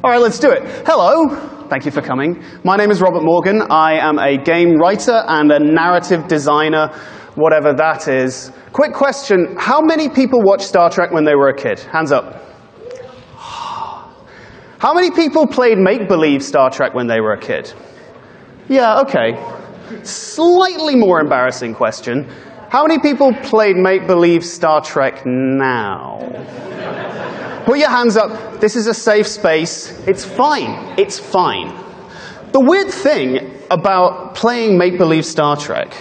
All right, let's do it. Hello. Thank you for coming. My name is Robert Morgan. I am a game writer and a narrative designer, whatever that is. Quick question. How many people watched Star Trek when they were a kid? Hands up. How many people played make-believe Star Trek when they were a kid? Yeah, okay. Slightly more embarrassing question. How many people played make-believe Star Trek now? Put your hands up. This is a safe space. It's fine. It's fine. The weird thing about playing make-believe Star Trek,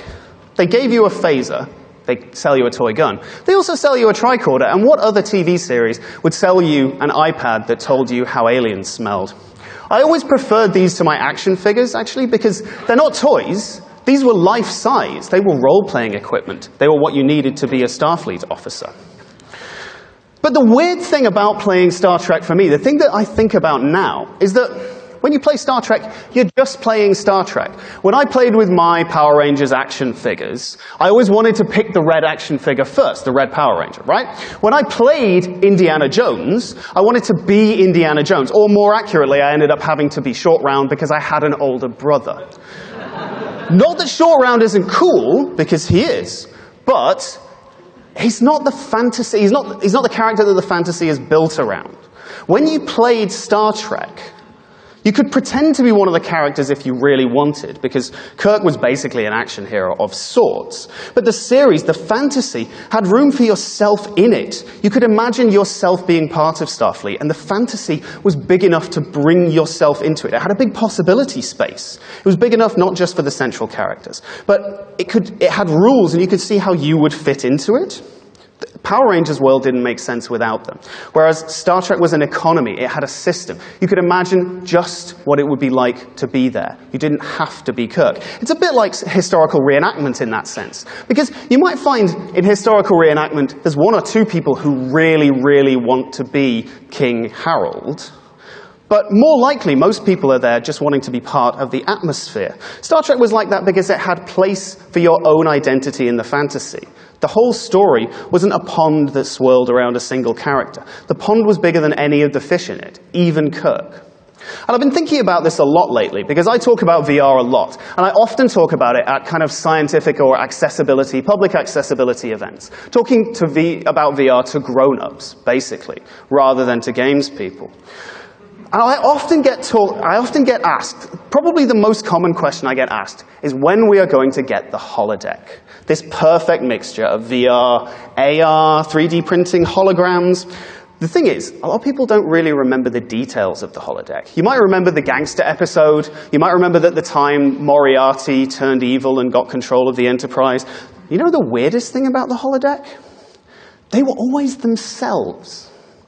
they gave you a phaser. They sell you a toy gun. They also sell you a tricorder. And what other TV series would sell you an iPad that told you how aliens smelled? I always preferred these to my action figures, actually, because they're not toys. These were life-size. They were role-playing equipment. They were what you needed to be a Starfleet officer. But the weird thing about playing Star Trek for me, the thing that I think about now, is that when you play Star Trek, you're just playing Star Trek. When I played with my Power Rangers action figures, I always wanted to pick the red action figure first, the red Power Ranger, right? When I played Indiana Jones, I wanted to be Indiana Jones. Or more accurately, I ended up having to be Short Round because I had an older brother. Not that Short Round isn't cool, because he is, but he's not the fantasy, he's not the character that the fantasy is built around. When you played Star Trek, you could pretend to be one of the characters if you really wanted, because Kirk was basically an action hero of sorts. But the series, the fantasy, had room for yourself in it. You could imagine yourself being part of Starfleet, and the fantasy was big enough to bring yourself into it. It had a big possibility space. It was big enough not just for the central characters, but it had rules, and you could see how you would fit into it. Power Rangers world didn't make sense without them. Whereas Star Trek was an economy, it had a system. You could imagine just what it would be like to be there. You didn't have to be Kirk. It's a bit like historical reenactment in that sense. Because you might find in historical reenactment, there's one or two people who really, really want to be King Harold. But more likely, most people are there just wanting to be part of the atmosphere. Star Trek was like that because it had place for your own identity in the fantasy. The whole story wasn't a pond that swirled around a single character. The pond was bigger than any of the fish in it, even Kirk. And I've been thinking about this a lot lately, because I talk about VR a lot, and I often talk about it at kind of scientific or accessibility, public accessibility events, talking about VR to grown-ups, basically, rather than to games people. And I often get asked, probably the most common question I get asked, is when we are going to get the holodeck. This perfect mixture of VR, AR, 3D printing, holograms. The thing is, a lot of people don't really remember the details of the holodeck. You might remember the gangster episode. You might remember that the time Moriarty turned evil and got control of the Enterprise. You know the weirdest thing about the holodeck? They were always themselves.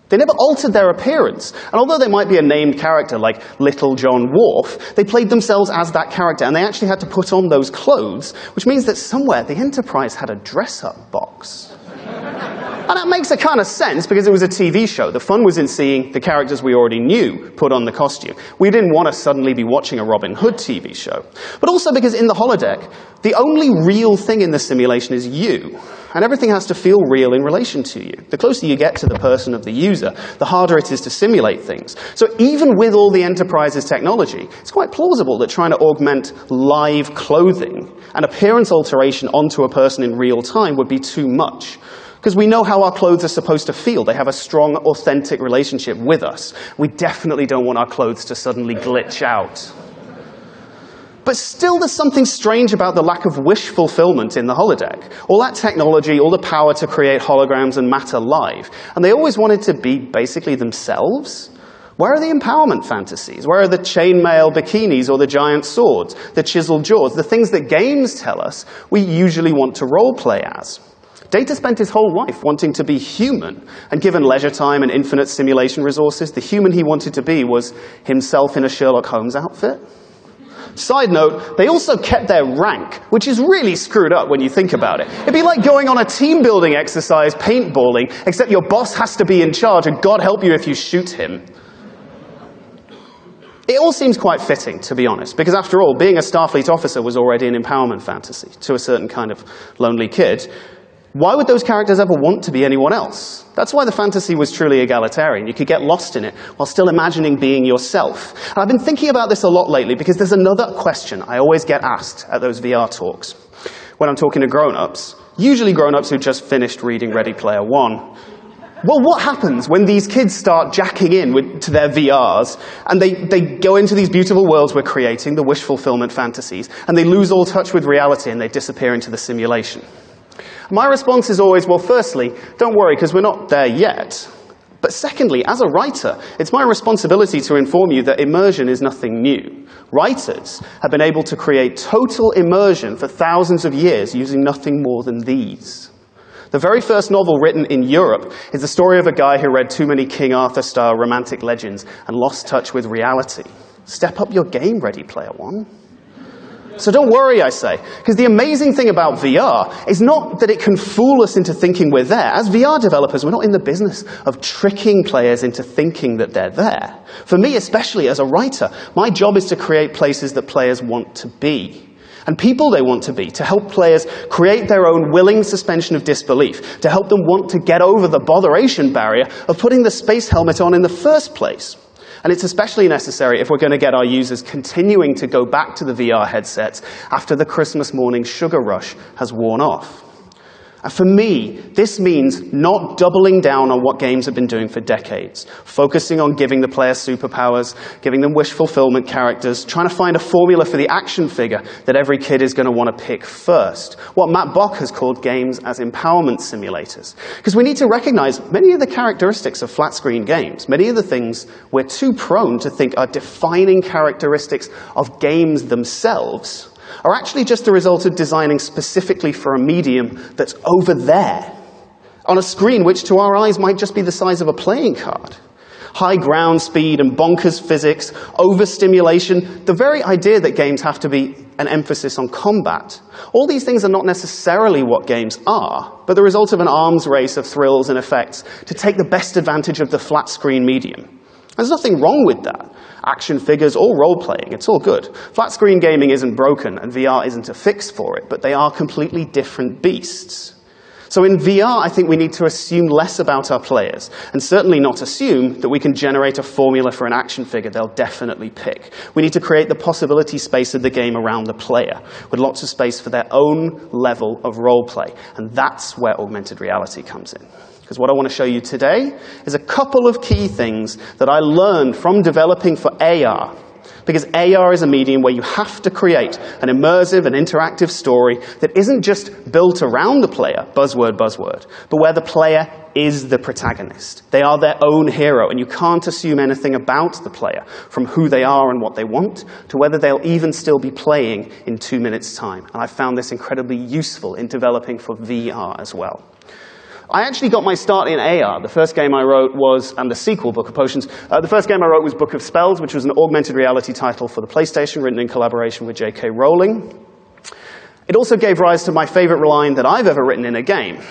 They never altered their appearance. And although they might be a named character like Little John Worf, they played themselves as that character, and they actually had to put on those clothes, which means that somewhere the Enterprise had a dress-up box. And that makes a kind of sense, because it was a TV show. The fun was in seeing the characters we already knew put on the costume. We didn't want to suddenly be watching a Robin Hood TV show. But also because in the holodeck, the only real thing in the simulation is you. And everything has to feel real in relation to you. The closer you get to the person of the user, the harder it is to simulate things. So even with all the Enterprise's technology, it's quite plausible that trying to augment live clothing and appearance alteration onto a person in real time would be too much. Because we know how our clothes are supposed to feel. They have a strong, authentic relationship with us. We definitely don't want our clothes to suddenly glitch out. But still, there's something strange about the lack of wish fulfillment in the holodeck. All that technology, all the power to create holograms and matter live. And they always wanted to be basically themselves. Where are the empowerment fantasies? Where are the chainmail bikinis or the giant swords, the chiseled jaws, the things that games tell us we usually want to roleplay as? Data spent his whole life wanting to be human, and given leisure time and infinite simulation resources, the human he wanted to be was himself in a Sherlock Holmes outfit. Side note, they also kept their rank, which is really screwed up when you think about it. It'd be like going on a team-building exercise, paintballing, except your boss has to be in charge, and God help you if you shoot him. It all seems quite fitting, to be honest, because after all, being a Starfleet officer was already an empowerment fantasy to a certain kind of lonely kid. Why would those characters ever want to be anyone else? That's why the fantasy was truly egalitarian. You could get lost in it while still imagining being yourself. And I've been thinking about this a lot lately because there's another question I always get asked at those VR talks when I'm talking to grown-ups, usually grown-ups who just finished reading Ready Player One. Well, what happens when these kids start jacking in to their VRs and they go into these beautiful worlds we're creating, the wish fulfillment fantasies, and they lose all touch with reality and they disappear into the simulation? My response is always, well, firstly, don't worry because we're not there yet. But secondly, as a writer, it's my responsibility to inform you that immersion is nothing new. Writers have been able to create total immersion for thousands of years using nothing more than these. The very first novel written in Europe is the story of a guy who read too many King Arthur-style romantic legends and lost touch with reality. Step up your game, Ready Player One. So don't worry, I say, because the amazing thing about VR is not that it can fool us into thinking we're there. As VR developers, we're not in the business of tricking players into thinking that they're there. For me, especially as a writer, my job is to create places that players want to be. And people they want to be, to help players create their own willing suspension of disbelief, to help them want to get over the botheration barrier of putting the space helmet on in the first place. And it's especially necessary if we're going to get our users continuing to go back to the VR headsets after the Christmas morning sugar rush has worn off. And for me, this means not doubling down on what games have been doing for decades, focusing on giving the player superpowers, giving them wish fulfillment characters, trying to find a formula for the action figure that every kid is going to want to pick first. What Matt Bock has called games as empowerment simulators. Because we need to recognize many of the characteristics of flat-screen games, many of the things we're too prone to think are defining characteristics of games themselves, are actually just a result of designing specifically for a medium that's over there, on a screen which to our eyes might just be the size of a playing card. High ground speed and bonkers physics, overstimulation, the very idea that games have to be an emphasis on combat. All these things are not necessarily what games are, but the result of an arms race of thrills and effects to take the best advantage of the flat screen medium. There's nothing wrong with that. Action figures or role-playing, it's all good. Flat-screen gaming isn't broken, and VR isn't a fix for it, but they are completely different beasts. So in VR, I think we need to assume less about our players, and certainly not assume that we can generate a formula for an action figure they'll definitely pick. We need to create the possibility space of the game around the player, with lots of space for their own level of role-play, and that's where augmented reality comes in. Because what I want to show you today is a couple of key things that I learned from developing for AR. Because AR is a medium where you have to create an immersive and interactive story that isn't just built around the player, buzzword, buzzword, but where the player is the protagonist. They are their own hero, and you can't assume anything about the player, from who they are and what they want, to whether they'll even still be playing in 2 minutes' time. And I found this incredibly useful in developing for VR as well. I actually got my start in AR. The first game I wrote was, and the sequel, Book of Potions, the first game I wrote was Book of Spells, which was an augmented reality title for the PlayStation, written in collaboration with J.K. Rowling. It also gave rise to my favorite line that I've ever written in a game,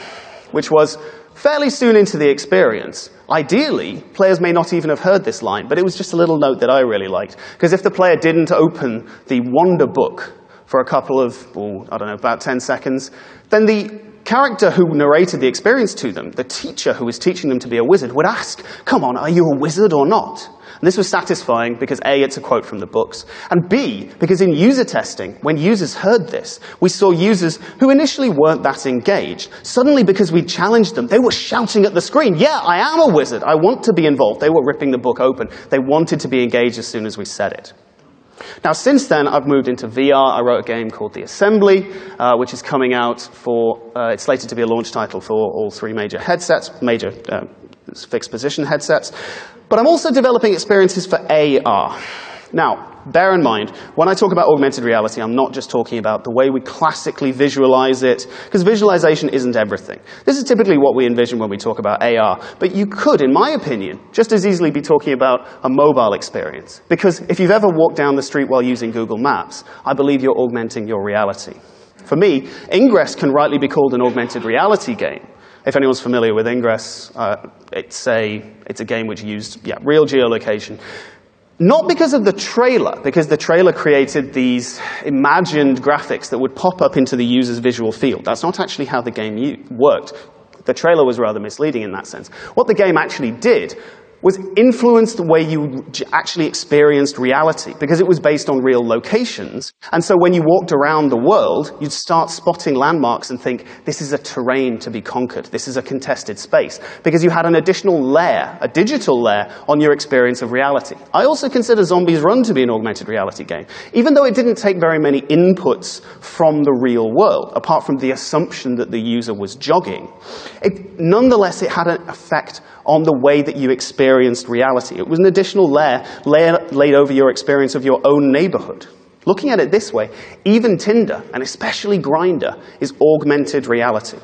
which was, fairly soon into the experience, ideally, players may not even have heard this line, but it was just a little note that I really liked. Because if the player didn't open the Wonderbook for a couple of, I don't know, about 10 seconds, then the character who narrated the experience to them, the teacher who was teaching them to be a wizard, would ask, come on, are you a wizard or not? And this was satisfying because A, it's a quote from the books, and B, because in user testing, when users heard this, we saw users who initially weren't that engaged. Suddenly, because we challenged them, they were shouting at the screen, yeah, I am a wizard, I want to be involved. They were ripping the book open. They wanted to be engaged as soon as we said it. Now, since then, I've moved into VR. I wrote a game called The Assembly, which is coming out for, it's slated to be a launch title for all 3 major headsets, major fixed position headsets. But I'm also developing experiences for AR. Now, bear in mind, when I talk about augmented reality, I'm not just talking about the way we classically visualize it, because visualization isn't everything. This is typically what we envision when we talk about AR, but you could, in my opinion, just as easily be talking about a mobile experience. Because if you've ever walked down the street while using Google Maps, I believe you're augmenting your reality. For me, Ingress can rightly be called an augmented reality game. If anyone's familiar with Ingress, it's a game which used real geolocation. Not because of the trailer, because the trailer created these imagined graphics that would pop up into the user's visual field. That's not actually how the game worked. The trailer was rather misleading in that sense. What the game actually did was influence the way you actually experienced reality, because it was based on real locations. And so when you walked around the world, you'd start spotting landmarks and think, this is a terrain to be conquered, this is a contested space, because you had an additional layer, a digital layer, on your experience of reality. I also consider Zombies Run to be an augmented reality game, even though it didn't take very many inputs from the real world, apart from the assumption that the user was jogging. Nonetheless, it had an effect on the way that you experienced reality. It was an additional layer laid over your experience of your own neighborhood. Looking at it this way, even Tinder, and especially Grindr, is augmented reality.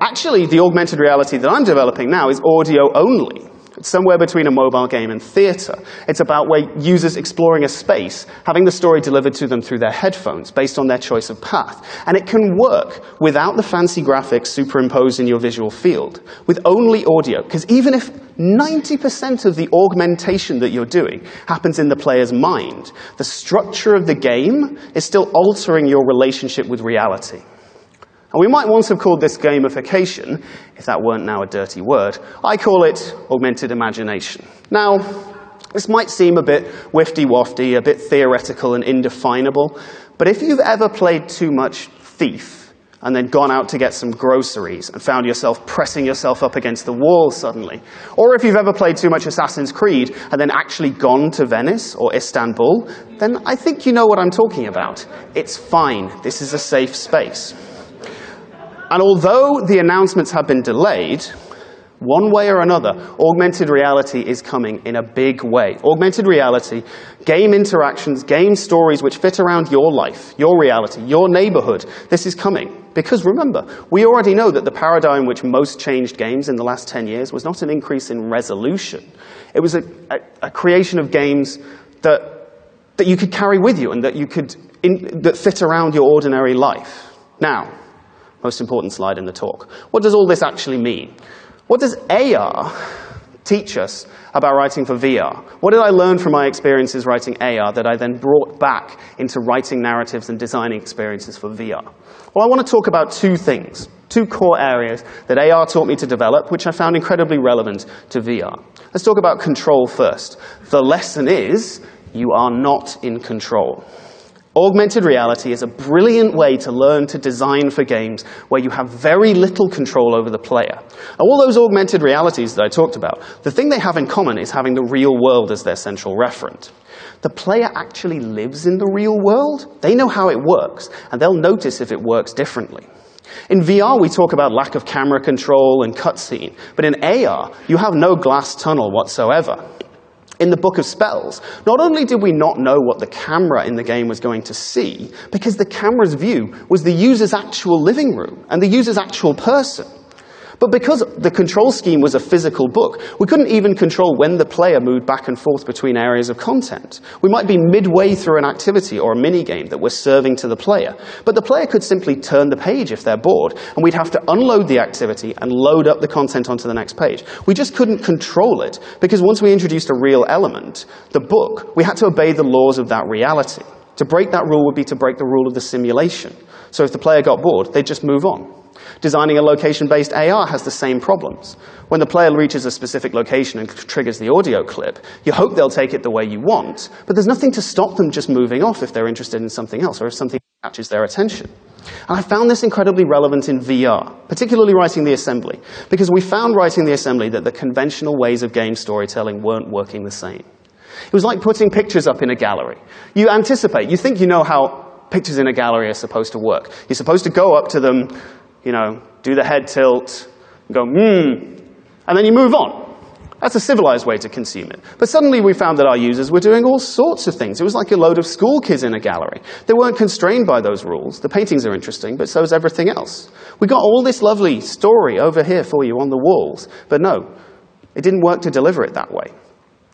Actually, the augmented reality that I'm developing now is audio only. It's somewhere between a mobile game and theater. It's about where users exploring a space, having the story delivered to them through their headphones based on their choice of path. And it can work without the fancy graphics superimposed in your visual field, with only audio. Because even if 90% of the augmentation that you're doing happens in the player's mind, the structure of the game is still altering your relationship with reality. And we might once have called this gamification, if that weren't now a dirty word. I call it augmented imagination. Now, this might seem a bit wifty-wafty, a bit theoretical and indefinable, but if you've ever played too much Thief and then gone out to get some groceries and found yourself pressing yourself up against the wall suddenly, or if you've ever played too much Assassin's Creed and then actually gone to Venice or Istanbul, then I think you know what I'm talking about. It's fine. This is a safe space. And although the announcements have been delayed, one way or another, augmented reality is coming in a big way. Augmented reality, game interactions, game stories which fit around your life, your reality, your neighborhood, this is coming. Because remember, we already know that the paradigm which most changed games in the last 10 years was not an increase in resolution. It was a creation of games that you could carry with you and that fit around your ordinary life. Now, most important slide in the talk. What does all this actually mean? What does AR teach us about writing for VR? What did I learn from my experiences writing AR that I then brought back into writing narratives and designing experiences for VR? Well, I want to talk about two things, two core areas that AR taught me to develop, which I found incredibly relevant to VR. Let's talk about control first. The lesson is, you are not in control. Augmented reality is a brilliant way to learn to design for games where you have very little control over the player. All those augmented realities that I talked about, the thing they have in common is having the real world as their central referent. The player actually lives in the real world. They know how it works, and they'll notice if it works differently. In VR, we talk about lack of camera control and cutscene, but in AR, you have no glass tunnel whatsoever. In the Book of Spells, not only did we not know what the camera in the game was going to see, because the camera's view was the user's actual living room and the user's actual person. But because the control scheme was a physical book, we couldn't even control when the player moved back and forth between areas of content. We might be midway through an activity or a mini-game that we're serving to the player, but the player could simply turn the page if they're bored, and we'd have to unload the activity and load up the content onto the next page. We just couldn't control it, because once we introduced a real element, the book, we had to obey the laws of that reality. To break that rule would be to break the rule of the simulation. So if the player got bored, they'd just move on. Designing a location-based AR has the same problems. When the player reaches a specific location and triggers the audio clip, you hope they'll take it the way you want, but there's nothing to stop them just moving off if they're interested in something else or if something catches their attention. And I found this incredibly relevant in VR, particularly writing the assembly, because we found writing the assembly that the conventional ways of game storytelling weren't working the same. It was like putting pictures up in a gallery. You anticipate, you think you know how pictures in a gallery are supposed to work. You're supposed to go up to them, do the head tilt, and go, and then you move on. That's a civilized way to consume it. But suddenly we found that our users were doing all sorts of things. It was like a load of school kids in a gallery. They weren't constrained by those rules. The paintings are interesting, but so is everything else. We got all this lovely story over here for you on the walls, but no, it didn't work to deliver it that way.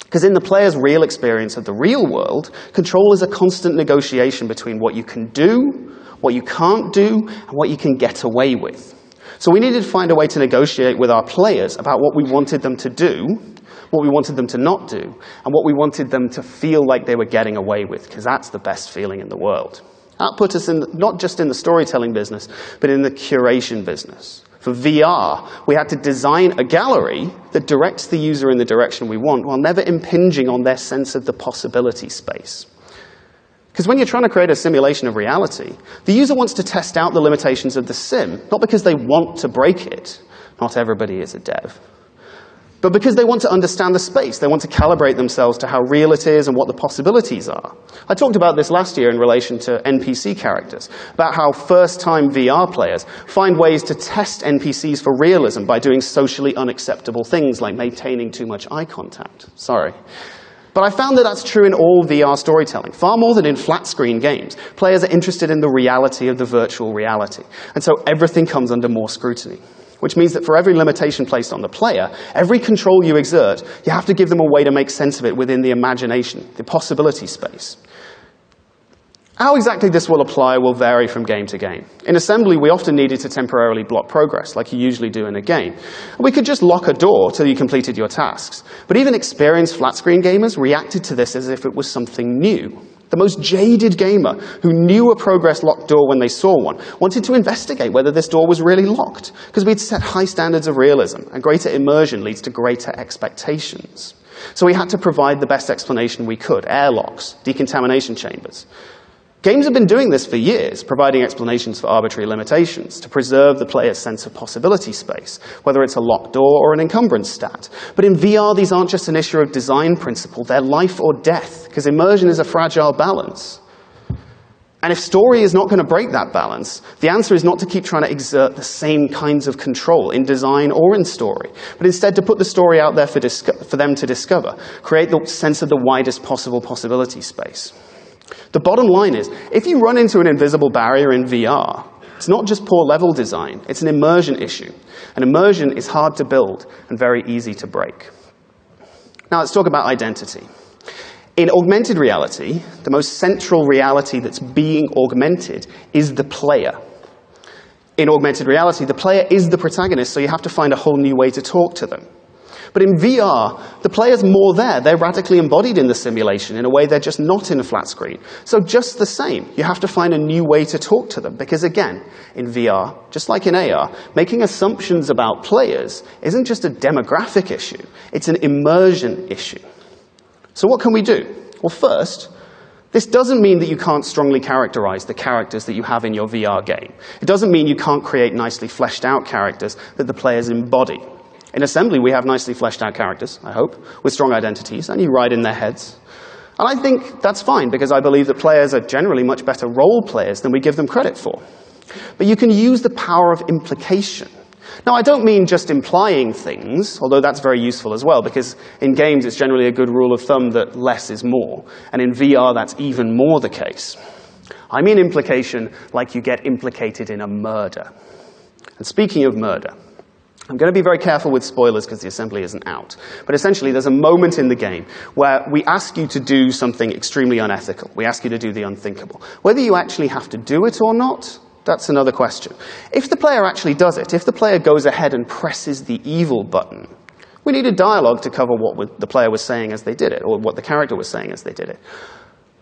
Because in the player's real experience of the real world, control is a constant negotiation between what you can do, what you can't do, and what you can get away with. So we needed to find a way to negotiate with our players about what we wanted them to do, what we wanted them to not do, and what we wanted them to feel like they were getting away with, because that's the best feeling in the world. That put us in, not just in the storytelling business, but in the curation business. For VR, we had to design a gallery that directs the user in the direction we want, while never impinging on their sense of the possibility space. Because when you're trying to create a simulation of reality, the user wants to test out the limitations of the sim, not because they want to break it. Not everybody is a dev. But because they want to understand the space. They want to calibrate themselves to how real it is and what the possibilities are. I talked about this last year in relation to NPC characters, about how first-time VR players find ways to test NPCs for realism by doing socially unacceptable things like maintaining too much eye contact. Sorry. But I found that that's true in all VR storytelling. Far more than in flat-screen games, players are interested in the reality of the virtual reality. And so everything comes under more scrutiny. Which means that for every limitation placed on the player, every control you exert, you have to give them a way to make sense of it within the imagination, the possibility space. How exactly this will apply will vary from game to game. In assembly, we often needed to temporarily block progress, like you usually do in a game. We could just lock a door till you completed your tasks. But even experienced flat-screen gamers reacted to this as if it was something new. The most jaded gamer, who knew a progress-locked door when they saw one, wanted to investigate whether this door was really locked, because we'd set high standards of realism, and greater immersion leads to greater expectations. So we had to provide the best explanation we could: airlocks, decontamination chambers. Games have been doing this for years, providing explanations for arbitrary limitations to preserve the player's sense of possibility space, whether it's a locked door or an encumbrance stat. But in VR, these aren't just an issue of design principle, they're life or death, because immersion is a fragile balance. And if story is not going to break that balance, the answer is not to keep trying to exert the same kinds of control in design or in story, but instead to put the story out there for them to discover, create the sense of the widest possible possibility space. The bottom line is, if you run into an invisible barrier in VR, it's not just poor level design, it's an immersion issue. And immersion is hard to build and very easy to break. Now let's talk about identity. In augmented reality, the most central reality that's being augmented is the player. In augmented reality, the player is the protagonist, so you have to find a whole new way to talk to them. But in VR, the player's more there. They're radically embodied in the simulation in a way they're just not in a flat screen. So just the same, you have to find a new way to talk to them. Because again, in VR, just like in AR, making assumptions about players isn't just a demographic issue. It's an immersion issue. So what can we do? Well, first, this doesn't mean that you can't strongly characterize the characters that you have in your VR game. It doesn't mean you can't create nicely fleshed out characters that the players embody. In assembly, we have nicely fleshed out characters, I hope, with strong identities, and you ride in their heads. And I think that's fine, because I believe that players are generally much better role players than we give them credit for. But you can use the power of implication. Now, I don't mean just implying things, although that's very useful as well, because in games it's generally a good rule of thumb that less is more. And in VR, that's even more the case. I mean implication like you get implicated in a murder. And speaking of murder, I'm going to be very careful with spoilers because the assembly isn't out. But essentially, there's a moment in the game where we ask you to do something extremely unethical. We ask you to do the unthinkable. Whether you actually have to do it or not, that's another question. If the player actually does it, if the player goes ahead and presses the evil button, we need a dialogue to cover what the player was saying as they did it, or what the character was saying as they did it.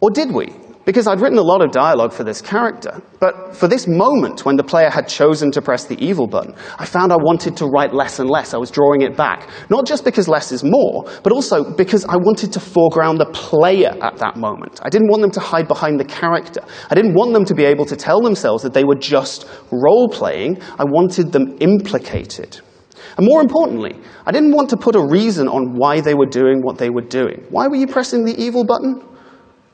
Or did we? Because I'd written a lot of dialogue for this character, but for this moment when the player had chosen to press the evil button, I found I wanted to write less and less. I was drawing it back. Not just because less is more, but also because I wanted to foreground the player at that moment. I didn't want them to hide behind the character. I didn't want them to be able to tell themselves that they were just role-playing. I wanted them implicated. And more importantly, I didn't want to put a reason on why they were doing what they were doing. Why were you pressing the evil button?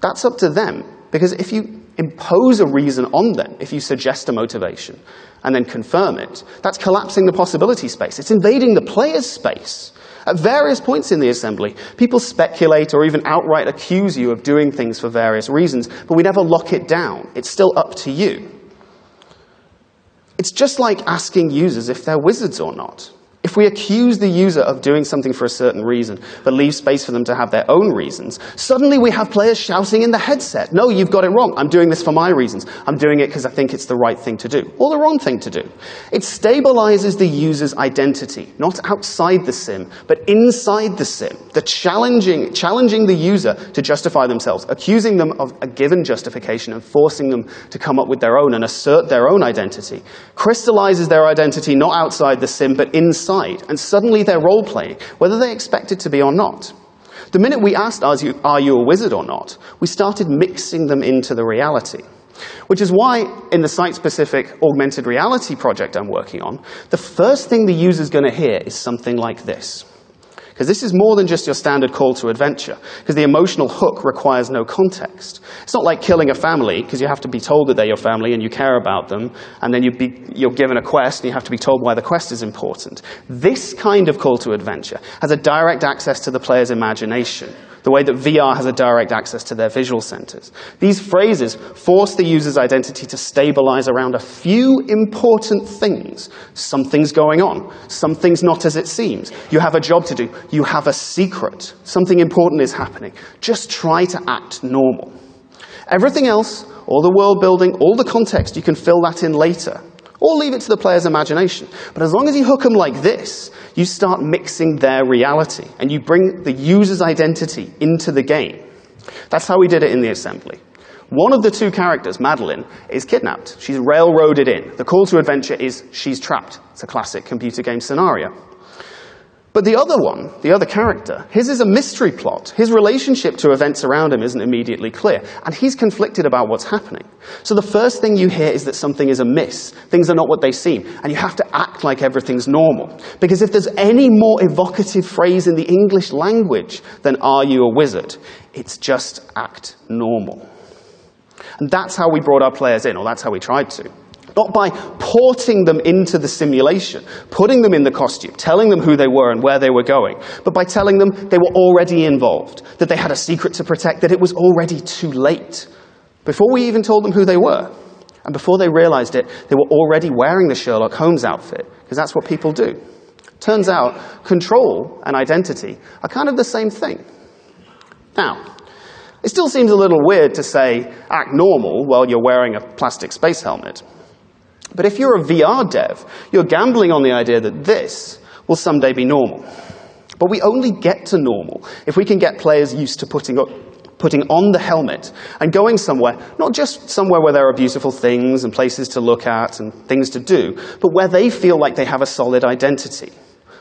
That's up to them. Because if you impose a reason on them, if you suggest a motivation and then confirm it, that's collapsing the possibility space. It's invading the player's space. At various points in the assembly, people speculate or even outright accuse you of doing things for various reasons, but we never lock it down. It's still up to you. It's just like asking users if they're wizards or not. If we accuse the user of doing something for a certain reason, but leave space for them to have their own reasons, suddenly we have players shouting in the headset, "No, you've got it wrong. I'm doing this for my reasons. I'm doing it because I think it's the right thing to do," or the wrong thing to do. It stabilizes the user's identity, not outside the sim, but inside the sim. The challenging the user to justify themselves, accusing them of a given justification and forcing them to come up with their own and assert their own identity, crystallizes their identity not outside the sim, but inside. And suddenly they're role-playing, whether they expect it to be or not. The minute we asked, are you a wizard or not, we started mixing them into the reality. Which is why, in the site-specific augmented reality project I'm working on, the first thing the user's going to hear is something like this. Because this is more than just your standard call to adventure, because the emotional hook requires no context. It's not like killing a family, because you have to be told that they're your family and you care about them, and then you're given a quest and you have to be told why the quest is important. This kind of call to adventure has a direct access to the player's imagination, the way that VR has a direct access to their visual centers. These phrases force the user's identity to stabilize around a few important things. Something's going on. Something's not as it seems. You have a job to do. You have a secret. Something important is happening. Just try to act normal. Everything else, all the world building, all the context, you can fill that in later. Or leave it to the player's imagination. But as long as you hook them like this, you start mixing their reality, and you bring the user's identity into the game. That's how we did it in the assembly. One of the two characters, Madeline, is kidnapped. She's railroaded in. The call to adventure is she's trapped. It's a classic computer game scenario. But the other one, the other character, his is a mystery plot. His relationship to events around him isn't immediately clear, and he's conflicted about what's happening. So the first thing you hear is that something is amiss. Things are not what they seem, and you have to act like everything's normal. Because if there's any more evocative phrase in the English language than "are you a wizard?", it's just act normal. And that's how we brought our players in, or that's how we tried to. Not by porting them into the simulation, putting them in the costume, telling them who they were and where they were going, but by telling them they were already involved, that they had a secret to protect, that it was already too late. Before we even told them who they were, and before they realized it, they were already wearing the Sherlock Holmes outfit, because that's what people do. Turns out, control and identity are kind of the same thing. Now, it still seems a little weird to say, act normal while you're wearing a plastic space helmet. But if you're a VR dev, you're gambling on the idea that this will someday be normal. But we only get to normal if we can get players used to putting on the helmet and going somewhere, not just somewhere where there are beautiful things and places to look at and things to do, but where they feel like they have a solid identity.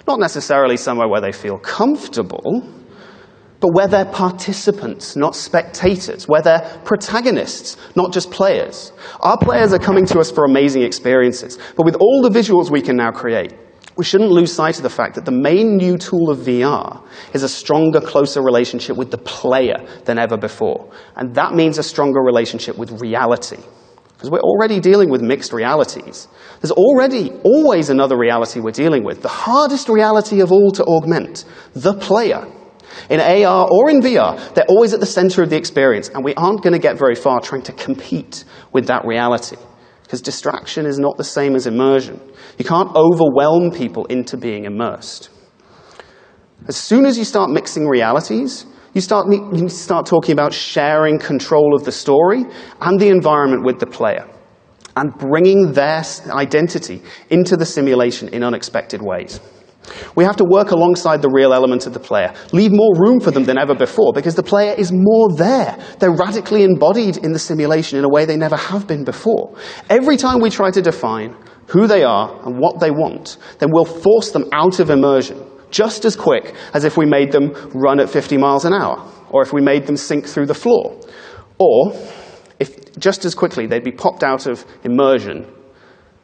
Not necessarily somewhere where they feel comfortable, but where they're participants, not spectators, where they're protagonists, not just players. Our players are coming to us for amazing experiences, but with all the visuals we can now create, we shouldn't lose sight of the fact that the main new tool of VR is a stronger, closer relationship with the player than ever before. And that means a stronger relationship with reality. Because we're already dealing with mixed realities. There's always another reality we're dealing with. The hardest reality of all to augment, the player. In AR or in VR, they're always at the center of the experience, and we aren't going to get very far trying to compete with that reality. Because distraction is not the same as immersion. You can't overwhelm people into being immersed. As soon as you start mixing realities, you start talking about sharing control of the story and the environment with the player, and bringing their identity into the simulation in unexpected ways. We have to work alongside the real element of the player, leave more room for them than ever before, because the player is more there. They're radically embodied in the simulation in a way they never have been before. Every time we try to define who they are and what they want, then we'll force them out of immersion, just as quick as if we made them run at 50 miles an hour, or if we made them sink through the floor, or if just as quickly they'd be popped out of immersion,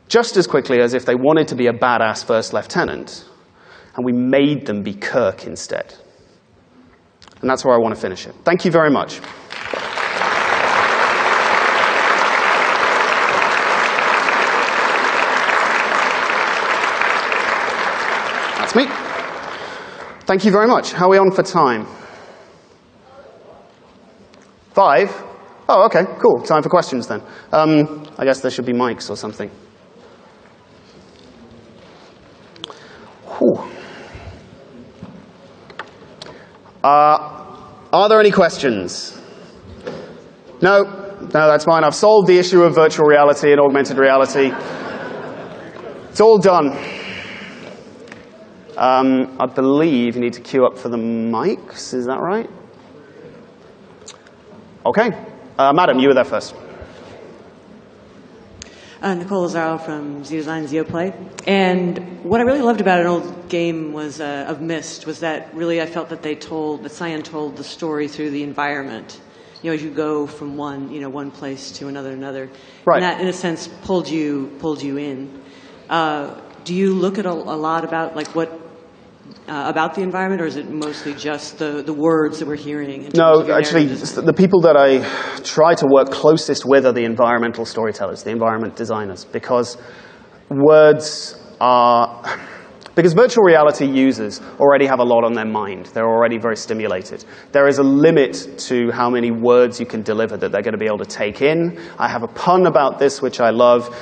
just as quickly as if they wanted to be a badass first lieutenant, and we made them be Kirk instead. And that's where I want to finish it. Thank you very much. That's me. Thank you very much. How are we on for time? 5? Oh, okay, cool. Time for questions then. I guess there should be mics or something. Whew. Are there any questions? No, that's fine. I've solved the issue of virtual reality and augmented reality. It's all done. I believe you need to queue up for the mics. Is that right? Okay. Madam, you were there first. Nicole Lazaro from Z-Design Zeoplay. And what I really loved about an old game was of Myst was that really I felt that that Cyan told the story through the environment. You know, as you go from one place to another. Right. And that, in a sense, pulled you in. Do you look at a lot about about the environment, or is it mostly just the words that we're hearing? No, actually, the people that I try to work closest with are the environmental storytellers, the environment designers, because because virtual reality users already have a lot on their mind. They're already very stimulated. There is a limit to how many words you can deliver that they're going to be able to take in. I have a pun about this, which I love.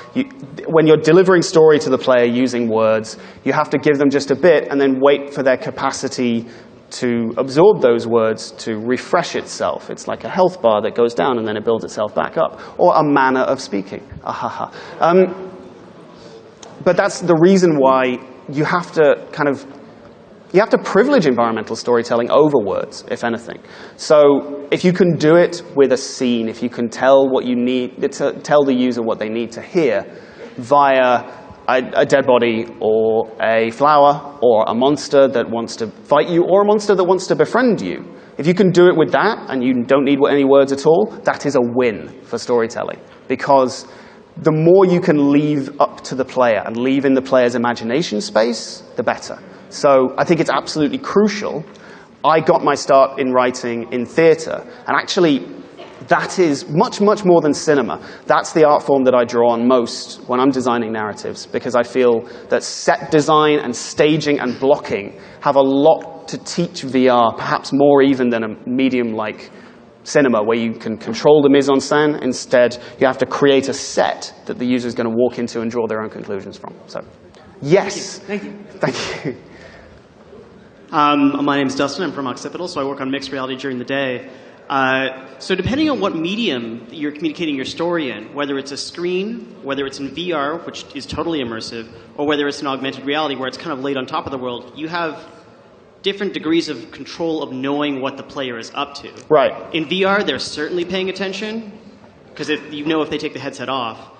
When you're delivering story to the player using words, you have to give them just a bit and then wait for their capacity to absorb those words to refresh itself. It's like a health bar that goes down and then it builds itself back up, or a manner of speaking. But that's the reason why you have to privilege environmental storytelling over words, if anything. So if you can do it with a scene, if you can tell what you need, tell the user what they need to hear via a dead body or a flower or a monster that wants to fight you or a monster that wants to befriend you, if you can do it with that and you don't need any words at all, that is a win for storytelling. Because the more you can leave up to the player and leave in the player's imagination space, the better. So I think it's absolutely crucial. I got my start in writing in theater, and actually that is much, much more than cinema. That's the art form that I draw on most when I'm designing narratives, because I feel that set design and staging and blocking have a lot to teach VR, perhaps more even than a medium like cinema, where you can control the mise-en-scène. Instead, you have to create a set that the user is going to walk into and draw their own conclusions from. So, yes. Thank you. Thank you. My name is Dustin. I'm from Occipital, so I work on mixed reality during the day. So depending on what medium you're communicating your story in, whether it's a screen, whether it's in VR, which is totally immersive, or whether it's an augmented reality where it's kind of laid on top of the world, you have different degrees of control of knowing what the player is up to. Right. In VR, they're certainly paying attention, because you know if they take the headset off.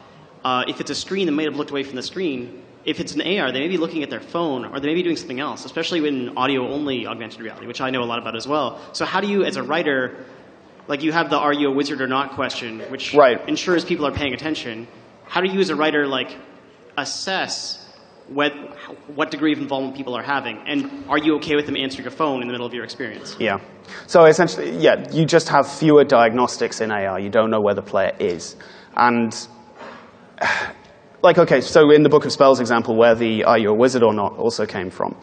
If it's a screen, they may have looked away from the screen. If it's an AR, they may be looking at their phone, or they may be doing something else, especially in audio-only augmented reality, which I know a lot about as well. So how do you, as a writer, like you have the are you a wizard or not question, which ensures people are paying attention. How do you, as a writer, assess what degree of involvement people are having, and are you okay with them answering a phone in the middle of your experience? Yeah. So essentially, yeah, you just have fewer diagnostics in AR. You don't know where the player is. And okay, so in the Book of Spells example, where the are you a wizard or not also came from,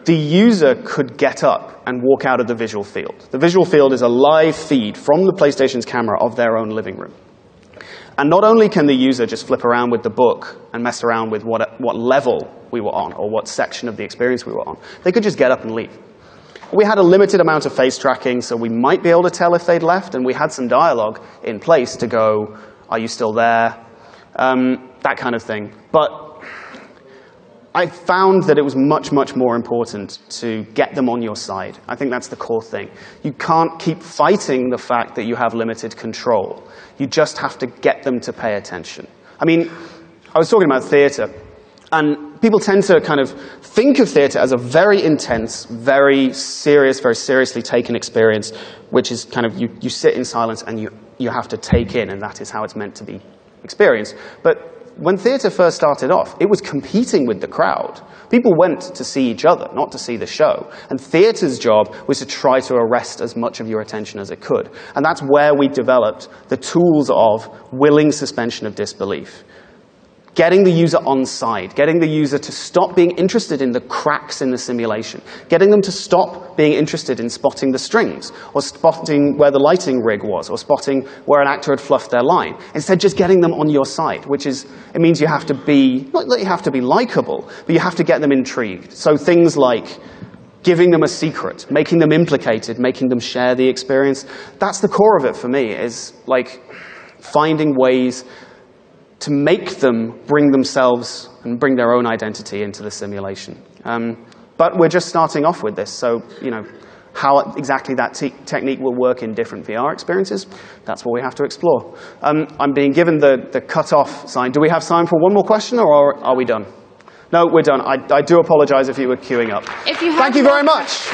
the user could get up and walk out of the visual field. The visual field is a live feed from the PlayStation's camera of their own living room. And not only can the user just flip around with the book and mess around with what level we were on or what section of the experience we were on, they could just get up and leave. We had a limited amount of face tracking, so we might be able to tell if they'd left, and we had some dialogue in place to go, are you still there? That kind of thing. But I found that it was much, much more important to get them on your side. I think that's the core thing. You can't keep fighting the fact that you have limited control. You just have to get them to pay attention. I mean, I was talking about theater, and people tend to kind of think of theater as a very intense, very serious, very seriously taken experience, which is kind of you sit in silence and you have to take in, and that is how it's meant to be experienced. But when theater first started off, it was competing with the crowd. People went to see each other, not to see the show. And theater's job was to try to arrest as much of your attention as it could. And that's where we developed the tools of willing suspension of disbelief. Getting the user on side, getting the user to stop being interested in the cracks in the simulation, getting them to stop being interested in spotting the strings, or spotting where the lighting rig was, or spotting where an actor had fluffed their line. Instead, just getting them on your side, which is, it means you have to be, not that you have to be likable, but you have to get them intrigued. So things like giving them a secret, making them implicated, making them share the experience. That's the core of it for me, is like finding ways to make them bring themselves and bring their own identity into the simulation. But we're just starting off with this, so how exactly that technique will work in different VR experiences, that's what we have to explore. I'm being given the cut-off sign. Do we have time for one more question, or are we done? No, we're done. I do apologize if you were queuing up. If you have Thank you very much.